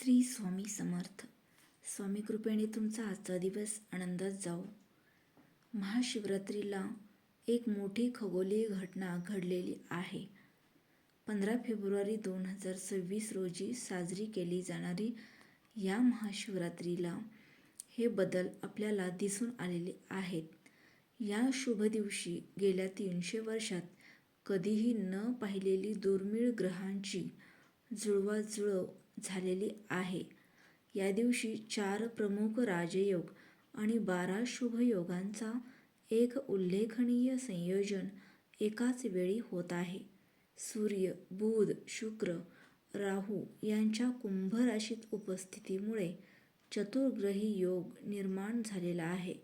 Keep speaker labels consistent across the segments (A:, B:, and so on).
A: श्री स्वामी समर्थ. स्वामी कृपेने तुमचा आजचा दिवस आनंदात जाओ. महाशिवरात्रीला एक मोठी खगोलीय घटना घडलेली आहे. 15 फेब्रुवारी 2026 रोजी साजरी केली जाणारी या महाशिवरात्रीला हे बदल आपल्याला दिसून आलेले आहेत. या शुभ दिवशी गेल्या 300 वर्षात कधीही न पाहिलेली दुर्मिळ ग्रहांची जुळवाजुळव झालेली आहे. या दिवशी 4 प्रमुख राजयोग आणि 12 शुभ योगांचा एक उल्लेखनीय संयोजन एकाच वेळी होत आहे. सूर्य, बुध, शुक्र, राहू यांच्या कुंभ राशीत उपस्थितीमुळे चतुर्ग्रही योग निर्माण झालेला आहे,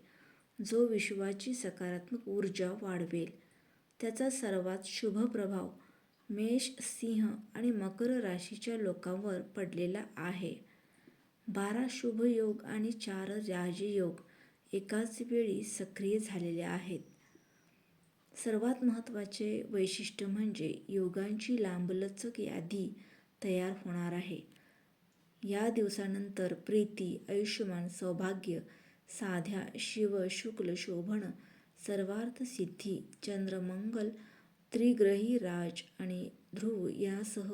A: जो विश्वाची सकारात्मक ऊर्जा वाढवेल. त्याचा सर्वात शुभ प्रभाव मेष, सिंह आणि मकर राशीच्या लोकांवर पडलेला आहे. 12 शुभ योग आणि 4 राजयोग एकाच वेळी सक्रिय झालेले आहेत. सर्वात महत्त्वाचे वैशिष्ट्य म्हणजे योगांची लांबलचक यादी तयार होणार आहे. या दिवसानंतर प्रीती, आयुष्यमान, सौभाग्य, साध्या, शिव, शुक्ल, शोभन, सर्वार्थ सिद्धी, चंद्र, मंगल, त्रिग्रही राज आणि ध्रुव यासह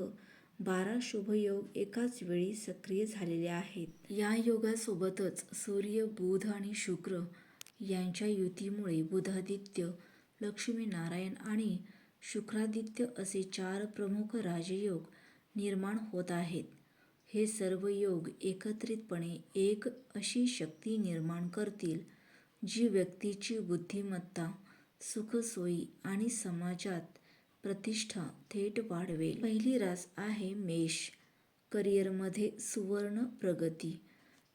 A: 12 शुभयोग एकाच वेळी सक्रिय झालेले आहेत. या योगासोबतच सूर्य, बुध आणि शुक्र यांच्या युतीमुळे बुधादित्य, लक्ष्मीनारायण आणि शुक्रादित्य असे 4 प्रमुख राजयोग निर्माण होत आहेत. हे सर्व योग एकत्रितपणे एक अशी शक्ती निर्माण करतील जी व्यक्तीची बुद्धिमत्ता, सुखसोयी आणि समाजात प्रतिष्ठा थेट वाढवेल. पहिली रास आहे मेष. करिअरमध्ये सुवर्ण प्रगती.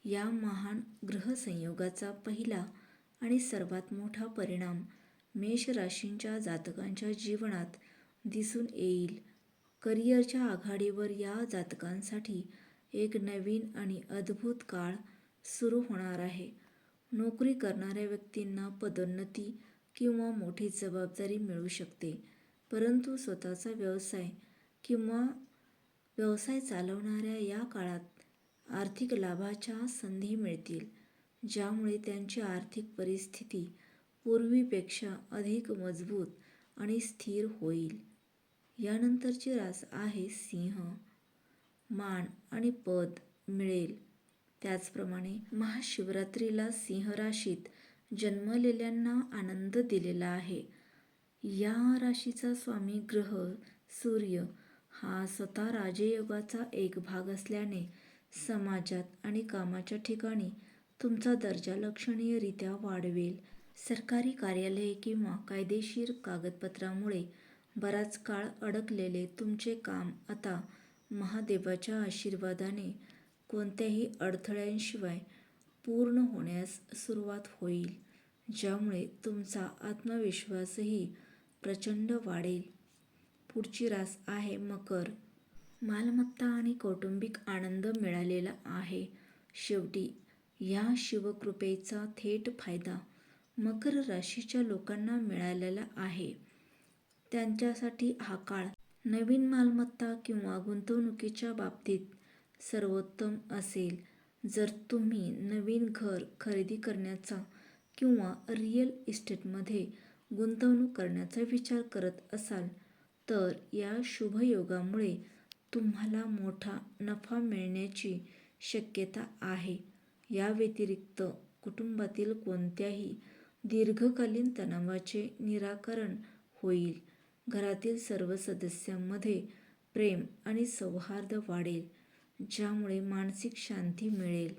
A: या महान ग्रहसंयोगाचा पहिला आणि सर्वात मोठा परिणाम मेष राशीच्या जातकांच्या जीवनात दिसून येईल. करिअरच्या आघाडीवर या जातकांसाठी एक नवीन आणि अद्भुत काळ सुरू होणार आहे. नोकरी करणाऱ्या व्यक्तींना पदोन्नती किंवा मोठी जबाबदारी मिळू शकते, परंतु स्वतःचा व्यवसाय किंवा व्यवसाय चालवणाऱ्या या काळात आर्थिक लाभाच्या संधी मिळतील, ज्यामुळे त्यांची आर्थिक परिस्थिती पूर्वीपेक्षा अधिक मजबूत आणि स्थिर होईल. यानंतरची रास आहे सिंह. मान आणि पद मिळेल. त्याचप्रमाणे महाशिवरात्रीला सिंह राशीत जन्मलेल्यांना आनंद दिलेला आहे. या राशीचा स्वामी ग्रह सूर्य हा स्वतः राजयोगाचा एक भाग असल्याने समाजात आणि कामाच्या ठिकाणी तुमचा दर्जा लक्षणीयरित्या वाढवेल. सरकारी कार्यालये किंवा कायदेशीर कागदपत्रांमुळे बराच काळ अडकलेले तुमचे काम आता महादेवाच्या आशीर्वादाने कोणत्याही अडथळ्यांशिवाय पूर्ण होण्यास सुरुवात होईल, ज्यामुळे तुमचा आत्मविश्वासही प्रचंड वाढेल. पुढची रास आहे मकर. मालमत्ता आणि कौटुंबिक आनंद मिळालेला आहे. शेवटी या शिवकृपेचा थेट फायदा मकर राशीच्या लोकांना मिळालेला आहे. त्यांच्यासाठी हा काळ नवीन मालमत्ता किंवा गुंतवणुकीच्या बाबतीत सर्वोत्तम असेल. जर तुम्ही नवीन घर खरेदी करण्याचा किंवा रिअल इस्टेटमध्ये गुंतवणूक करण्याचा विचार करत असाल, तर या शुभयोगामुळे तुम्हाला मोठा नफा मिळण्याची शक्यता आहे. या व्यतिरिक्त कुटुंबातील कोणत्याही दीर्घकालीन तणावाचे निराकरण होईल. घरातील सर्व सदस्यांमध्ये प्रेम आणि सौहार्द वाढेल, ज्यामुळे मानसिक शांती मिळेल.